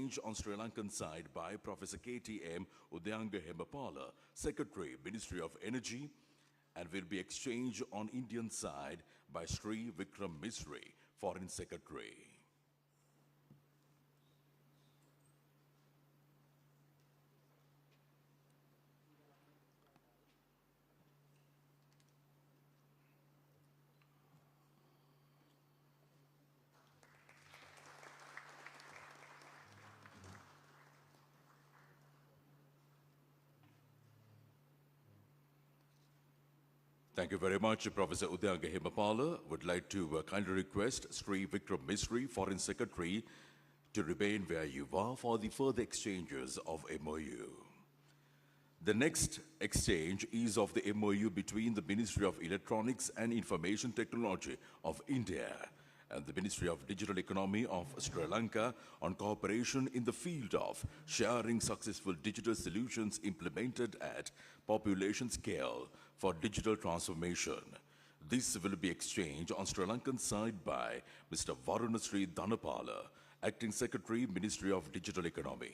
exchange on Sri Lankan side by Professor KTM Udayanga Hemapala, Secretary, Ministry of Energy, and will be exchanged on Indian side by Sri Vikram Misri, Foreign Secretary. Thank you very much, Professor Udayanga Hemapala. Would like to kindly request Sri Vikram Misri, Foreign Secretary, to remain where you are for the further exchanges of MOU. The next exchange is of the MOU between the Ministry of Electronics and Information Technology of India and the Ministry of Digital Economy of Sri Lanka on cooperation in the field of sharing successful digital solutions implemented at population scale for digital transformation. This will be exchanged on Sri Lankan side by Mr. Varunasri Dhanapala, Acting Secretary, Ministry of Digital Economy.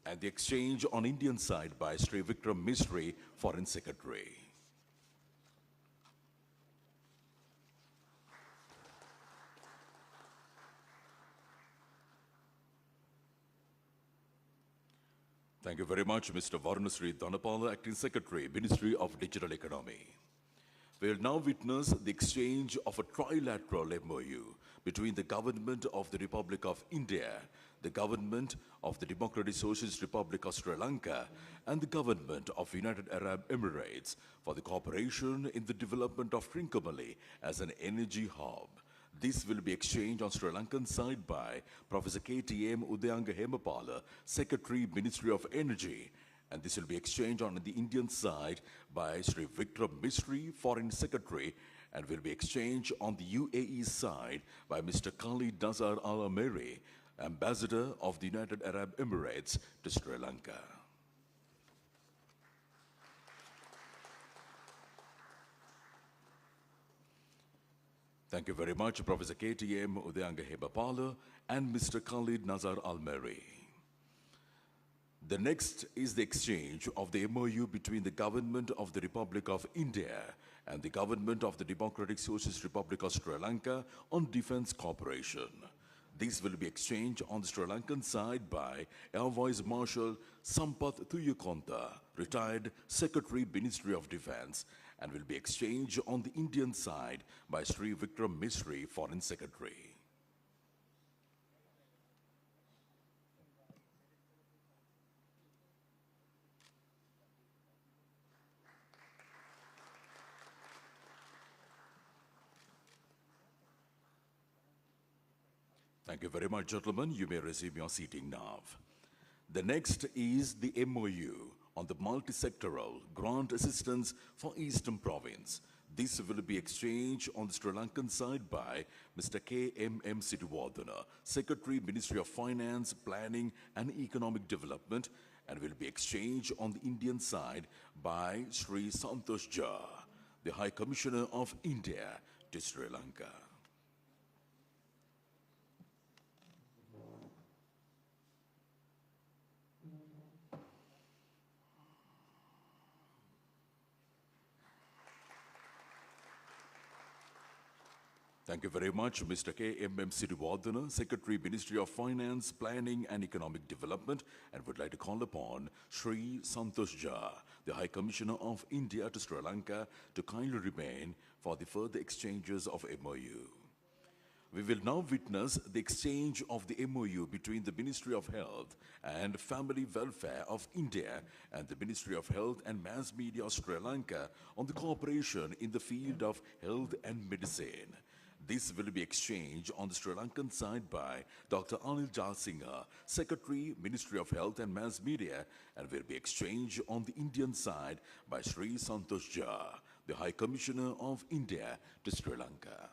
And the exchange on Indian side by Sri Vikram Misri, Foreign Secretary. Thank you very much, Mr. Varunasri Dhanapala, Acting Secretary, Ministry of Digital Economy. We will now witness the exchange of a trilateral MOU between the Government of the Republic of India, the Government of the Democratic Socialist Republic of Sri Lanka, and the Government of United Arab Emirates for the cooperation in the development of Trincomalee as an energy hub. This will be exchanged on Sri Lankan side by Professor KTM Udayanga Hemapala, Secretary, Ministry of Energy, and this will be exchanged on the Indian side by Sri Vikram Misri, Foreign Secretary, and will be exchanged on the UAE side by Mr. Khalid Nazar Al Ameri, Ambassador of the United Arab Emirates to Sri Lanka. Thank you very much, Professor KTM Udayanga Hemapala and Mr. Khalid Nazar Al-Meri. The next is the exchange of the MOU between the Government of the Republic of India and the Government of the Democratic Socialist Republic of Sri Lanka on defense cooperation. This will be exchanged on the Sri Lankan side by Air Vice Marshal Sampath Thuyakonta, retired Secretary, Ministry of Defense, and will be exchanged on the Indian side by Sri Vikram Misri, Foreign Secretary. Thank you very much, gentlemen. You may resume your seating now. The next is the MOU on the multi-sectoral grant assistance for Eastern Province. This will be exchanged on the Sri Lankan side by Mr. KMM Siddhivardhana, Secretary, Ministry of Finance, Planning and Economic Development, and will be exchanged on the Indian side by Sri Santosh Jha, the High Commissioner of India to Sri Lanka. Thank you very much, Mr. KMM Siddhivardhana, Secretary, Ministry of Finance, Planning and Economic Development, and would like to call upon Sri Santosh Jha, the High Commissioner of India to Sri Lanka, to kindly remain for the further exchanges of MOU. We will now witness the exchange of the MOU between the Ministry of Health and Family Welfare of India and the Ministry of Health and Mass Media of Sri Lanka on the cooperation in the field of health and medicine. This will be exchanged on the Sri Lankan side by Dr. Anil Jalsingha, Secretary, Ministry of Health and Mass Media, and will be exchanged on the Indian side by Sri Santosh Jha, the High Commissioner of India to Sri Lanka.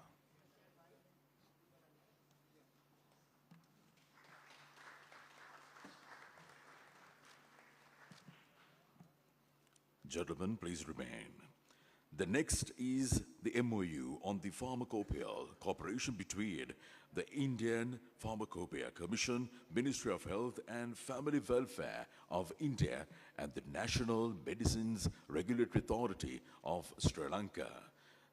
Gentlemen, please remain. The next is the MOU on the pharmacopoeia cooperation between the Indian Pharmacopoeia Commission, Ministry of Health and Family Welfare of India and the National Medicines Regulatory Authority of Sri Lanka.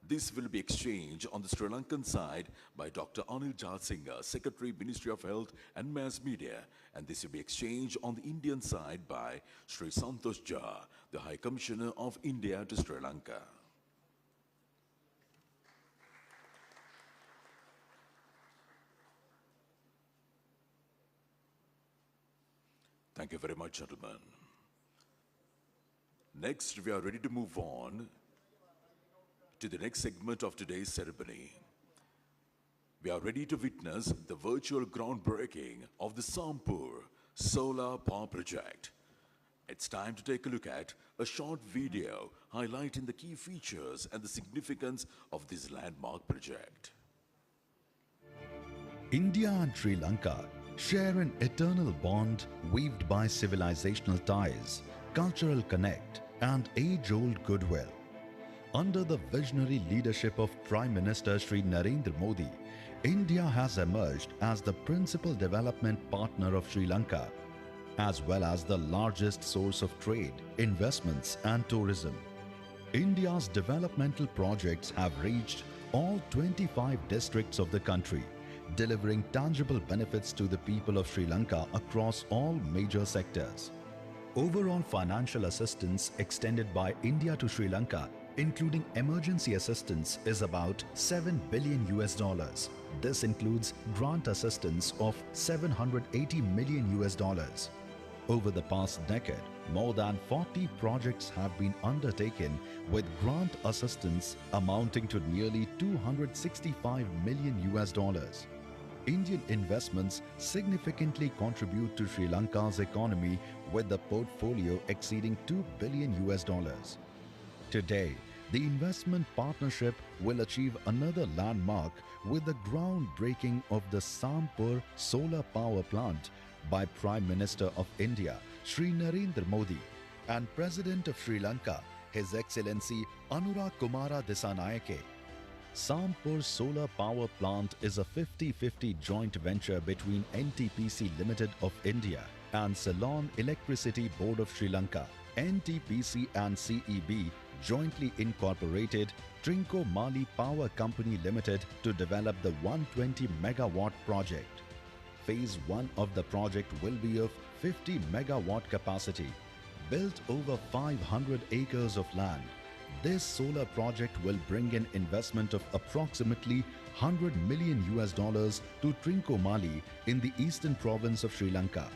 This will be exchanged on the Sri Lankan side by Dr. Anil Jatsinga, Secretary, Ministry of Health and Mass Media, and this will be exchanged on the Indian side by Sri Santosh Jha, the High Commissioner of India to Sri Lanka. Thank you very much, gentlemen. Next, we are ready to move on to the next segment of today's ceremony. We are ready to witness the virtual groundbreaking of the Sampur Solar Power Project. It's time to take a look at a short video highlighting the key features and the significance of this landmark project. India and Sri Lanka share an eternal bond weaved by civilizational ties, cultural connect, and age-old goodwill. Under the visionary leadership of Prime Minister Sri Narendra Modi, India has emerged as the principal development partner of Sri Lanka, as well as the largest source of trade, investments, and tourism. India's developmental projects have reached all 25 districts of the country, delivering tangible benefits to the people of Sri Lanka across all major sectors. Overall financial assistance extended by India to Sri Lanka, including emergency assistance, is about $7 billion. This includes grant assistance of $780 million. Over the past decade, more than 40 projects have been undertaken with grant assistance amounting to nearly $265 million. Indian investments significantly contribute to Sri Lanka's economy with the portfolio exceeding $2 billion. Today, the investment partnership will achieve another landmark with the groundbreaking of the Sampur solar power plant by Prime Minister of India, Sri Narendra Modi, and President of Sri Lanka, His Excellency Anurag Kumara Dissanayake. Sampur Solar Power Plant is a 50-50 joint venture between NTPC Limited of India and Ceylon Electricity Board of Sri Lanka. NTPC and CEB jointly incorporated Trincomalee Power Company Limited to develop the 120 megawatt project. Phase 1 of the project will be of 50 megawatt capacity, built over 500 acres of land. This solar project will bring in investment of approximately $100 million to Trincomalee in the eastern province of Sri Lanka.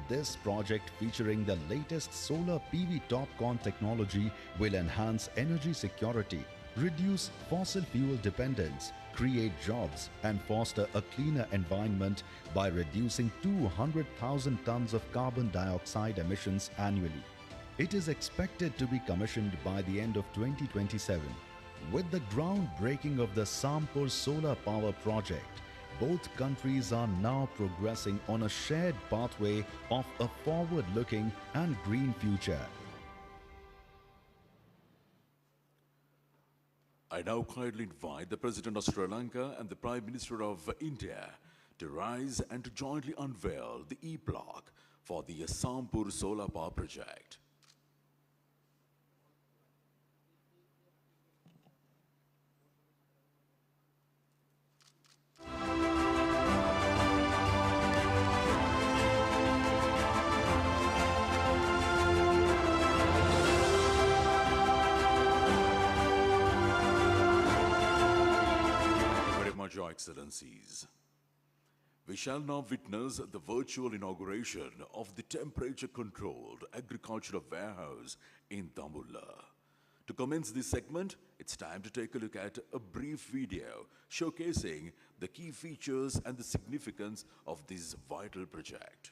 This project, featuring the latest solar PV TOPCon technology, will enhance energy security, reduce fossil fuel dependence, create jobs, and foster a cleaner environment by reducing 200,000 tons of carbon dioxide emissions annually. It is expected to be commissioned by the end of 2027. With the groundbreaking of the Sampur solar power project, both countries are now progressing on a shared pathway of a forward-looking and green future. I now kindly invite the President of Sri Lanka and the Prime Minister of India to rise and to jointly unveil the E-block for the Sampur solar power project. Your Excellencies, we shall now witness the virtual inauguration of the temperature-controlled agricultural warehouse in Dambulla. To commence this segment, it's time to take a look at a brief video showcasing the key features and the significance of this vital project.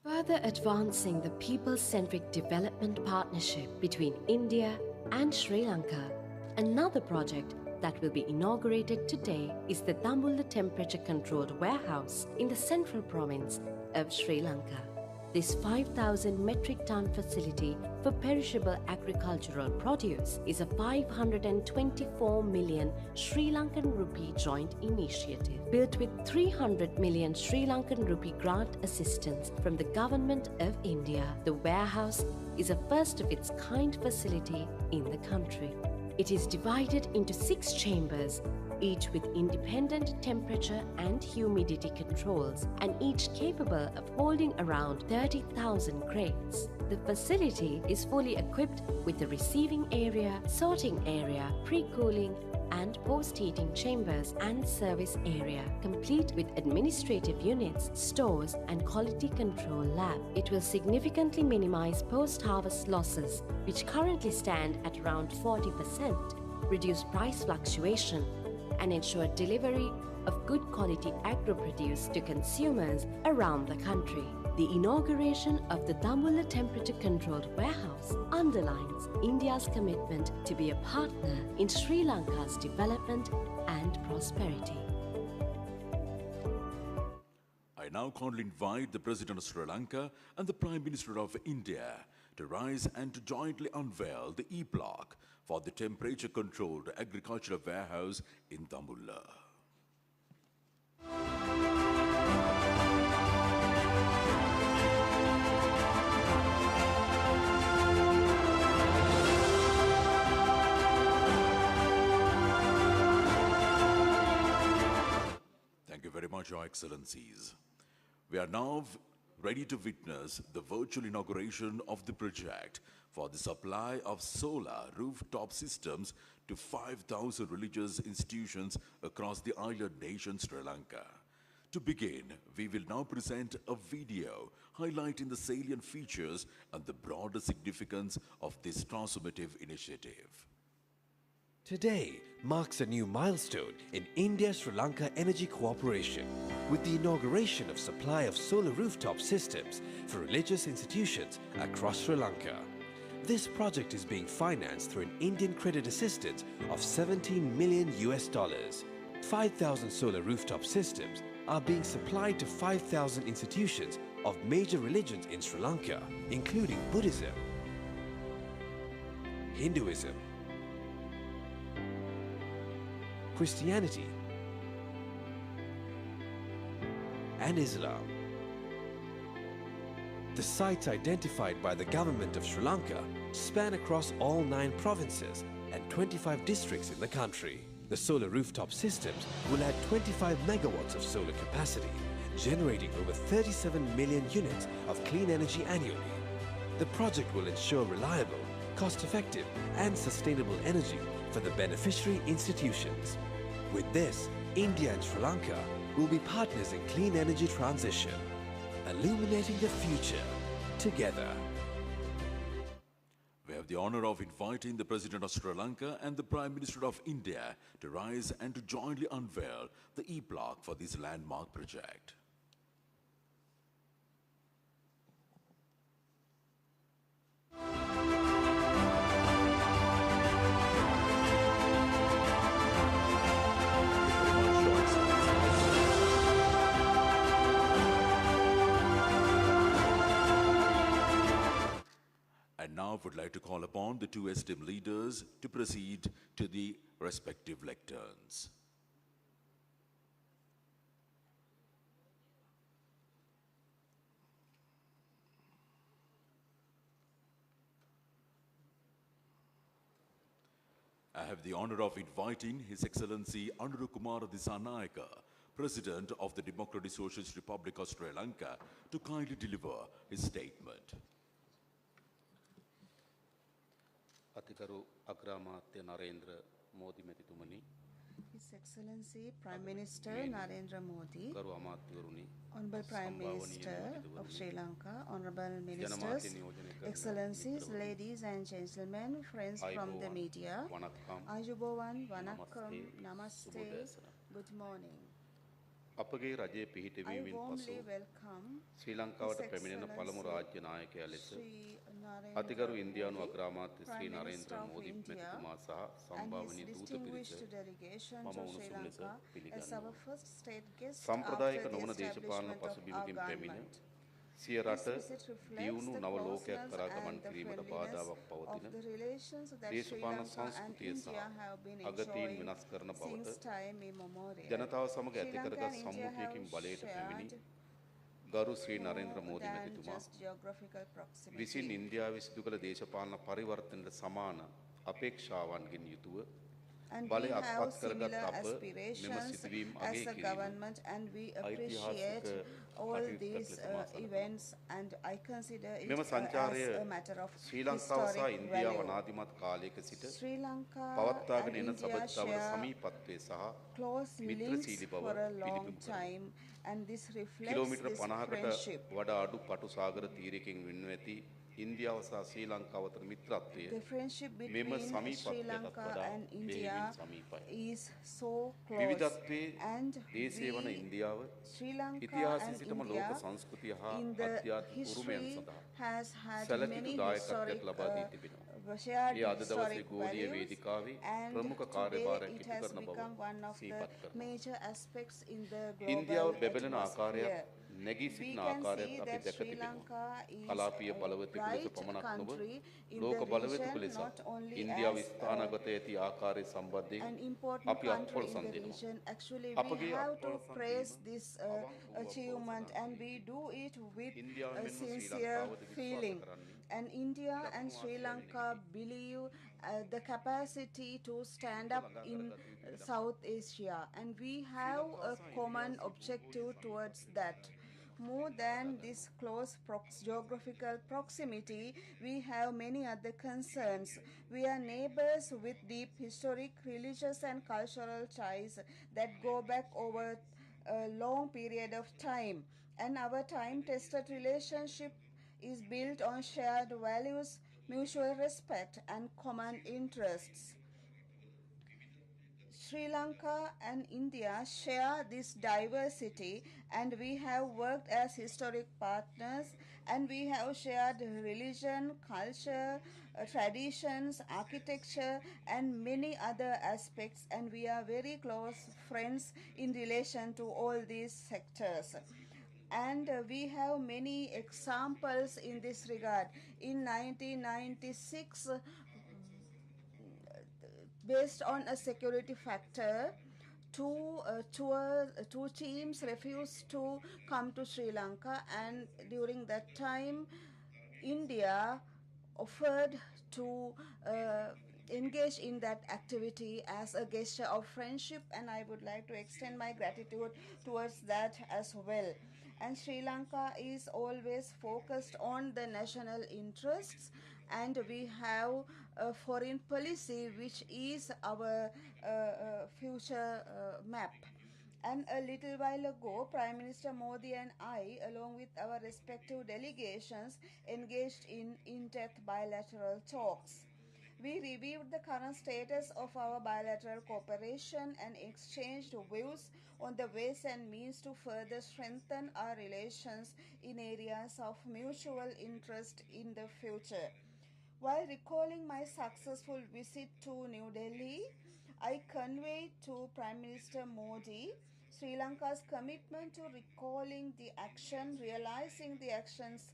Further advancing the people-centric development partnership between India and Sri Lanka, another project that will be inaugurated today is the Dambulla temperature-controlled warehouse in the central province of Sri Lanka. This 5,000 metric ton facility for perishable agricultural produce is a 524 million Sri Lankan rupee joint initiative. Built with 300 million Sri Lankan rupee grant assistance from the Government of India, the warehouse is a first of its kind facility in the country. It is divided into 6 chambers, each with independent temperature and humidity controls, and each capable of holding around 30,000 crates. The facility is fully equipped with a receiving area, sorting area, pre-cooling, and post-heating chambers and service area, complete with administrative units, stores, and quality control lab. It will significantly minimize post-harvest losses, which currently stand at around 40%, reduce price fluctuation, and ensure delivery of good quality agro-produce to consumers around the country. The inauguration of the Dambulla temperature-controlled warehouse underlines India's commitment to be a partner in Sri Lanka's development and prosperity. I now kindly invite the President of Sri Lanka and the Prime Minister of India to rise and to jointly unveil the e-block for the temperature-controlled agricultural warehouse in Dambulla. Thank you very much, Your Excellencies. We are now ready to witness the virtual inauguration of the project for the supply of solar rooftop systems to 5,000 religious institutions across the island nation Sri Lanka. To begin, we will now present a video highlighting the salient features and the broader significance of this transformative initiative. Today marks a new milestone in India-Sri Lanka energy cooperation with the inauguration of supply of solar rooftop systems for religious institutions across Sri Lanka. This project is being financed through an Indian credit assistance of $17 million. 5,000 solar rooftop systems are being supplied to 5,000 institutions of major religions in Sri Lanka, including Buddhism, Hinduism, Christianity, and Islam. The sites identified by the government of Sri Lanka span across all 9 provinces and 25 districts in the country. The solar rooftop systems will add 25 megawatts of solar capacity, generating over 37 million units of clean energy annually. The project will ensure reliable, cost-effective, and sustainable energy for the beneficiary institutions. With this, India and Sri Lanka will be partners in clean energy transition, illuminating the future together. We have the honor of inviting the President of Sri Lanka and the Prime Minister of India to rise and to jointly unveil the e-block for this landmark project. And now I would like to call upon the 2 esteemed leaders to proceed to the respective lecterns. I have the honor of inviting His Excellency Anuru Kumara Disanayaka, President of the Democratic Socialist Republic of Sri Lanka, to kindly deliver his statement. අතිකරු අග්‍රාමාත්‍ය Narendra Modi මැතිතුමනි His Excellency Prime Minister Narendra Modi, ගරු අමාත්‍යවරුනි Honorable Prime Minister of Sri Lanka, Honorable Ministers, Excellencies, ladies and gentlemen, friends from the media, Ayubowan, Vanakkam, Namaste, good morning. අපගේ රජයේ I පිහිටවීමෙන් පසු warmly welcome ශ්‍රී ලංකාවට His පැමිණෙන පළමු රාජ්‍ය නායකයා ලෙස Sri Narendra අතිගරු ඉන්දියානු Modi, අග්‍රාමාත්‍ය Sri Prime Narendra Minister of Modi India, මැතිතුමා සහ and සම්භාවනීය his දූත distinguished පිරිස delegation මම to Sri උණුසුම් ලෙස Lanka as our පිළිගන්නවා. first state guest සම්ප්‍රදායික after the නොවන දේශපාලන establishment of our පසුබිමකින් පැමිණ government. සිය රට This visit reflects දියුණු the නව ලෝකයක් closeness කරා ගමන් and the කිරීමට friendliness බාධාවක් of පවතින the relations that Sri දේශපාලන Lanka and සංස්කෘතිය India සහ have been අගතීන් enjoying වෙනස් කරන බවට since time immemorial. ජනතාව සමග Sri ඇති Lanka කරගත් and India have සම්මුතියකින් බලයට පැමිණි shared ගරු ශ්‍රී නරේන්ද්‍ර more මෝදි than මැතිතුමා just geographical proximity. විසින් ඉන්දියාවේ සිදු කළ දේශපාලන පරිවර්තනයට සමාන අපේක්ෂාවන්ගෙන් යුතුව And we බලය have අත්පත් කරගත් similar අප මෙම aspirations සිදුවීම් as අගය a කිරීම government, and we appreciate ඓතිහාසික all කටයුත්තක් these ලෙස මා සලකනවා. events, and I consider it මෙම as සංචාරය a matter of ශ්‍රී ලංකාව සහ historic ඉන්දියාව value. අනාදිමත් කාලයක සිට Sri Lanka පවත්වාගෙන and එන India සබඳතාවල share සමීපත්වය සහ close links මිත්‍රශීලී බව for a long පිළිබිඹු කරනවා. time, and this reflects kilometre this 50කට friendship. වඩා අඩු පටු සාගර තීරයකින් වෙන්ව ඇති ඉන්දියාව සහ ශ්‍රී ලංකාව අතර මිත්‍රත්වය The friendship මෙම between Sri සමීපත්වයටත් Lanka වඩා and India බෙහෙවින් සමීපයි. is so close, විවිධත්වයේ and දේශය වන we, ඉන්දියාව Sri Lanka ඉතිහාසයේ and සිටම India ලෝක සංස්කෘතිය හා in the අධ්‍යාත්මික උරුමයන් history සඳහා has had සැලකිලි many දායකත්වයක් historic ලබා දී තිබෙනවා. shared ඒ අද දවසේ historic ගෝලීය values, වේදිකාවේ and ප්‍රමුඛ today කාර්යභාරයක් it ඉටු has කරන බව become one of the සිහිපත් කරනවා. major aspects in the ඉන්දියාව global බැබලෙන ආකාරයක් atmosphere. නැගී We සිටින can ආකාරයක් see අපි that දැක Sri තිබෙනවා. Lanka is කලාපීය a බලවතෙකු ලෙස bright පමණක් නොව country in ලෝක the බලවතෙකු region, ලෙස not only ඉන්දියාව as ස්ථානගත ඇති ආකාරය සම්බන්ධයෙන් an important අපි country අත්පොල in the සම්දිනවා. region. Actually, we අපගේ have to අත්පොල praise සම්දීම this අවංක වූ achievement, අපොල and we do it with ඉන්දියාව a මෙන්ම ශ්‍රී sincere ලංකාවද විශ්වාස feeling. කරන්නේ And India and දකුණු Sri ආසියාවේ Lanka නෙමෙයි. believe the capacity to stand up in South Asia, and we have a common objective towards that. More than this close geographical proximity, we have many other concerns. We are neighbors with deep historic, religious, and cultural ties that go back over a long period of time. And our time-tested relationship is built on shared values, mutual respect, and common interests. Sri Lanka and India share this diversity, and we have worked as historic partners, and we have shared religion, culture, traditions, architecture, and many other aspects, and we are very close friends in relation to all these sectors. And we have many examples in this regard. In 1996, based on a security factor, two teams refused to come to Sri Lanka, and during that time, India offered to engage in that activity as a gesture of friendship, and I would like to extend my gratitude towards that as well. And Sri Lanka is always focused on the national interests, and we have a foreign policy which is our future map. And a little while ago, Prime Minister Modi and I, along with our respective delegations, engaged in in-depth bilateral talks. We reviewed the current status of our bilateral cooperation and exchanged views on the ways and means to further strengthen our relations in areas of mutual interest in the future. While recalling my successful visit to New Delhi, I conveyed to Prime Minister Modi Sri Lanka's commitment to realizing the actions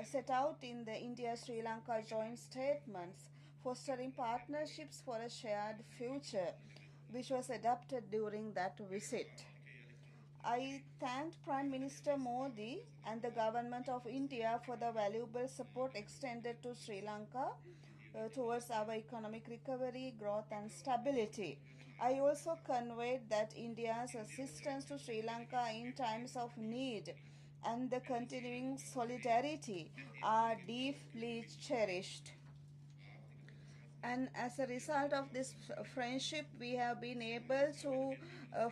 set out in the India-Sri Lanka joint statements, fostering partnerships for a shared future, which was adopted during that visit. I thanked Prime Minister Modi and the Government of India for the valuable support extended to Sri Lanka towards our economic recovery, growth, and stability. I also conveyed that India's assistance to Sri Lanka in times of need and the continuing solidarity are deeply cherished. And as a result of this friendship, we have been able to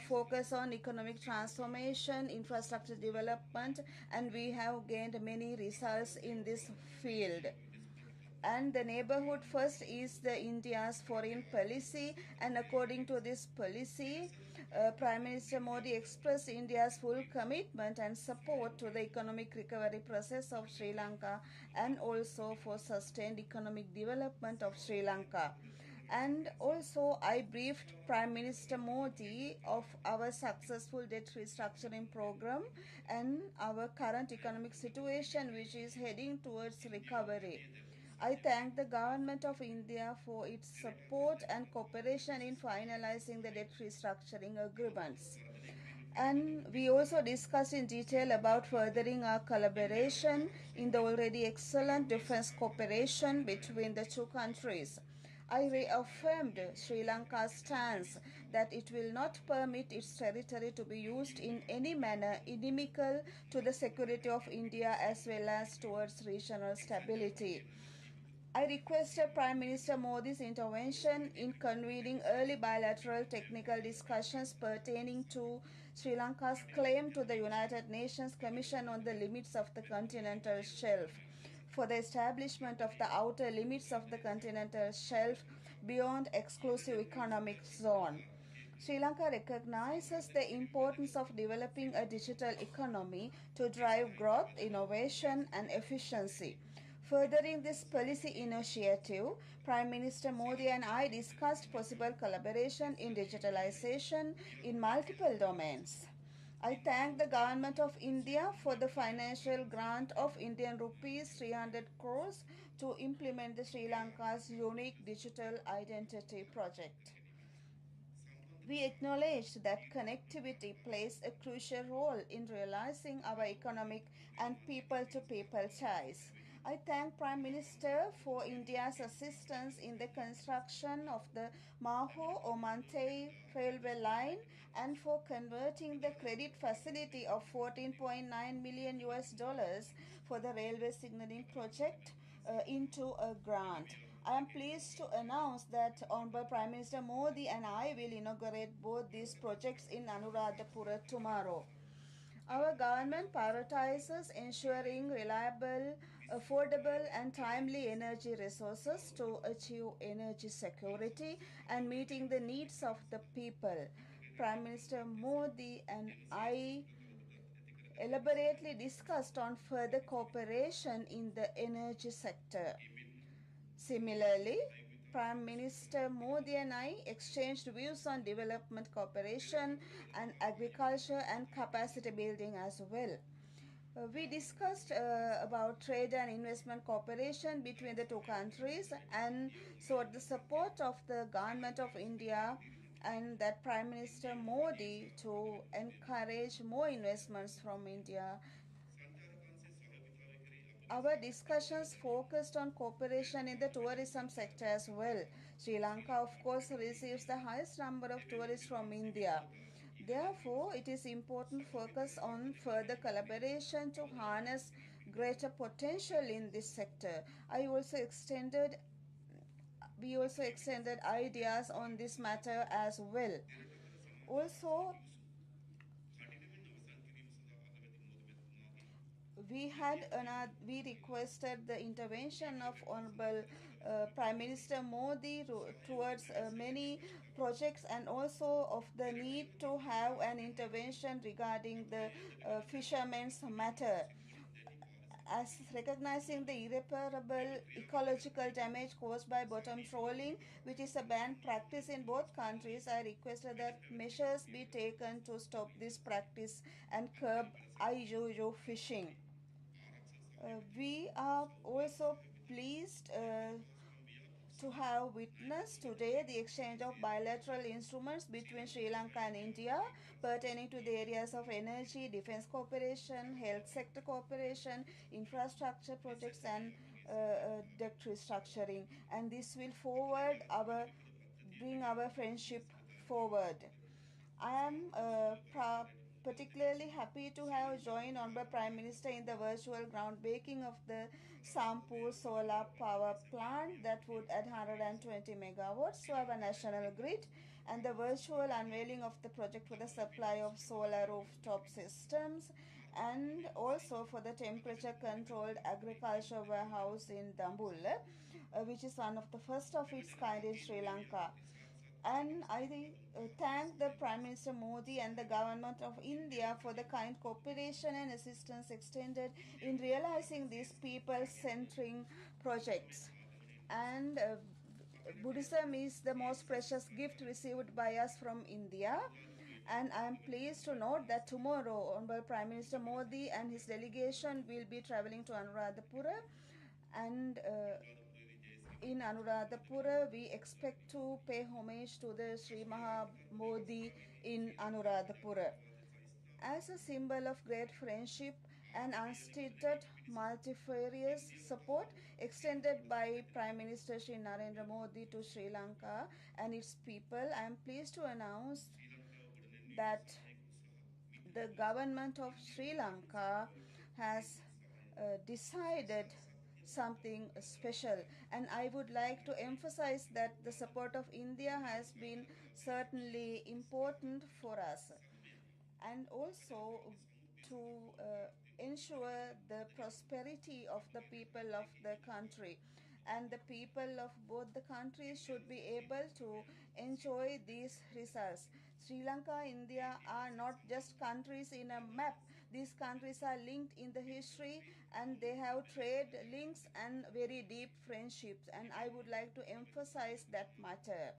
focus on economic transformation, infrastructure development, and we have gained many results in this field. And the neighborhood first is the India's foreign policy, and according to this policy, Prime Minister Modi expressed India's full commitment and support to the economic recovery process of Sri Lanka and also for sustained economic development of Sri Lanka. And also, I briefed Prime Minister Modi of our successful debt restructuring program and our current economic situation, which is heading towards recovery. I thank the Government of India for its support and cooperation in finalizing the debt restructuring agreements. And we also discussed in detail about furthering our collaboration in the already excellent defense cooperation between the two countries. I reaffirmed Sri Lanka's stance that it will not permit its territory to be used in any manner inimical to the security of India as well as towards regional stability. I requested Prime Minister Modi's intervention in convening early bilateral technical discussions pertaining to Sri Lanka's claim to the United Nations Commission on the Limits of the Continental Shelf for the establishment of the outer limits of the continental shelf beyond exclusive economic zone. Sri Lanka recognizes the importance of developing a digital economy to drive growth, innovation, and efficiency. Furthering this policy initiative, Prime Minister Modi and I discussed possible collaboration in digitalization in multiple domains. I thank the Government of India for the financial grant of Indian rupees 300 crores to implement the Sri Lanka's unique digital identity project. We acknowledge that connectivity plays a crucial role in realizing our economic and people-to-people ties. I thank Prime Minister for India's assistance in the construction of the Maho-Omantay railway line and for converting the credit facility of 14.9 million US dollars for the railway signaling project into a grant. I am pleased to announce that Honorable Prime Minister Modi and I will inaugurate both these projects in Anuradhapura tomorrow. Our government prioritizes ensuring reliable, affordable, and timely energy resources to achieve energy security and meeting the needs of the people. Prime Minister Modi and I elaborately discussed on further cooperation in the energy sector. Similarly, Prime Minister Modi and I exchanged views on development cooperation and agriculture and capacity building as well. We discussed about trade and investment cooperation between the two countries and sought the support of the Government of India and that Prime Minister Modi to encourage more investments from India. Our discussions focused on cooperation in the tourism sector as well. Sri Lanka, of course, receives the highest number of tourists from India. Therefore, it is important to focus on further collaboration to harness greater potential in this sector. We also extended ideas on this matter as well. Also, we requested the intervention of Honorable Prime Minister Modi towards many projects and also of the need to have an intervention regarding the fishermen's matter. As recognizing the irreparable ecological damage caused by bottom trawling, which is a banned practice in both countries, I requested that measures be taken to stop this practice and curb IUU fishing. We are also pleased to have witnessed today the exchange of bilateral instruments between Sri Lanka and India pertaining to the areas of energy, defense cooperation, health sector cooperation, infrastructure projects, and debt restructuring. And this will bring our friendship forward. I am particularly happy to have joined Honorable Prime Minister in the virtual groundbreaking of the Sampur solar power plant that would add 120 megawatts to our national grid and the virtual unveiling of the project for the supply of solar rooftop systems and also for the temperature controlled agriculture warehouse in Dambulla, which is one of the first of its kind in Sri Lanka. And I thank the Prime Minister Modi and the Government of India for the kind cooperation and assistance extended in realizing these people-centering projects. And Buddhism is the most precious gift received by us from India. And I am pleased to note that tomorrow, Honorable Prime Minister Modi and his delegation will be traveling to Anuradhapura. And in Anuradhapura, we expect to pay homage to the Sri Maha Modi in Anuradhapura. As a symbol of great friendship and unstinted multifarious support extended by Prime Minister Sri Narendra Modi to Sri Lanka and its people, I am pleased to announce that the government of Sri Lanka has decided something special, and I would like to emphasize that the support of India has been certainly important for us, and also to ensure the prosperity of the people of the country, and the people of both the countries should be able to enjoy these results. Sri Lanka, India are not just countries in a map. These countries are linked in the history, and they have trade links and very deep friendships, and I would like to emphasize that matter.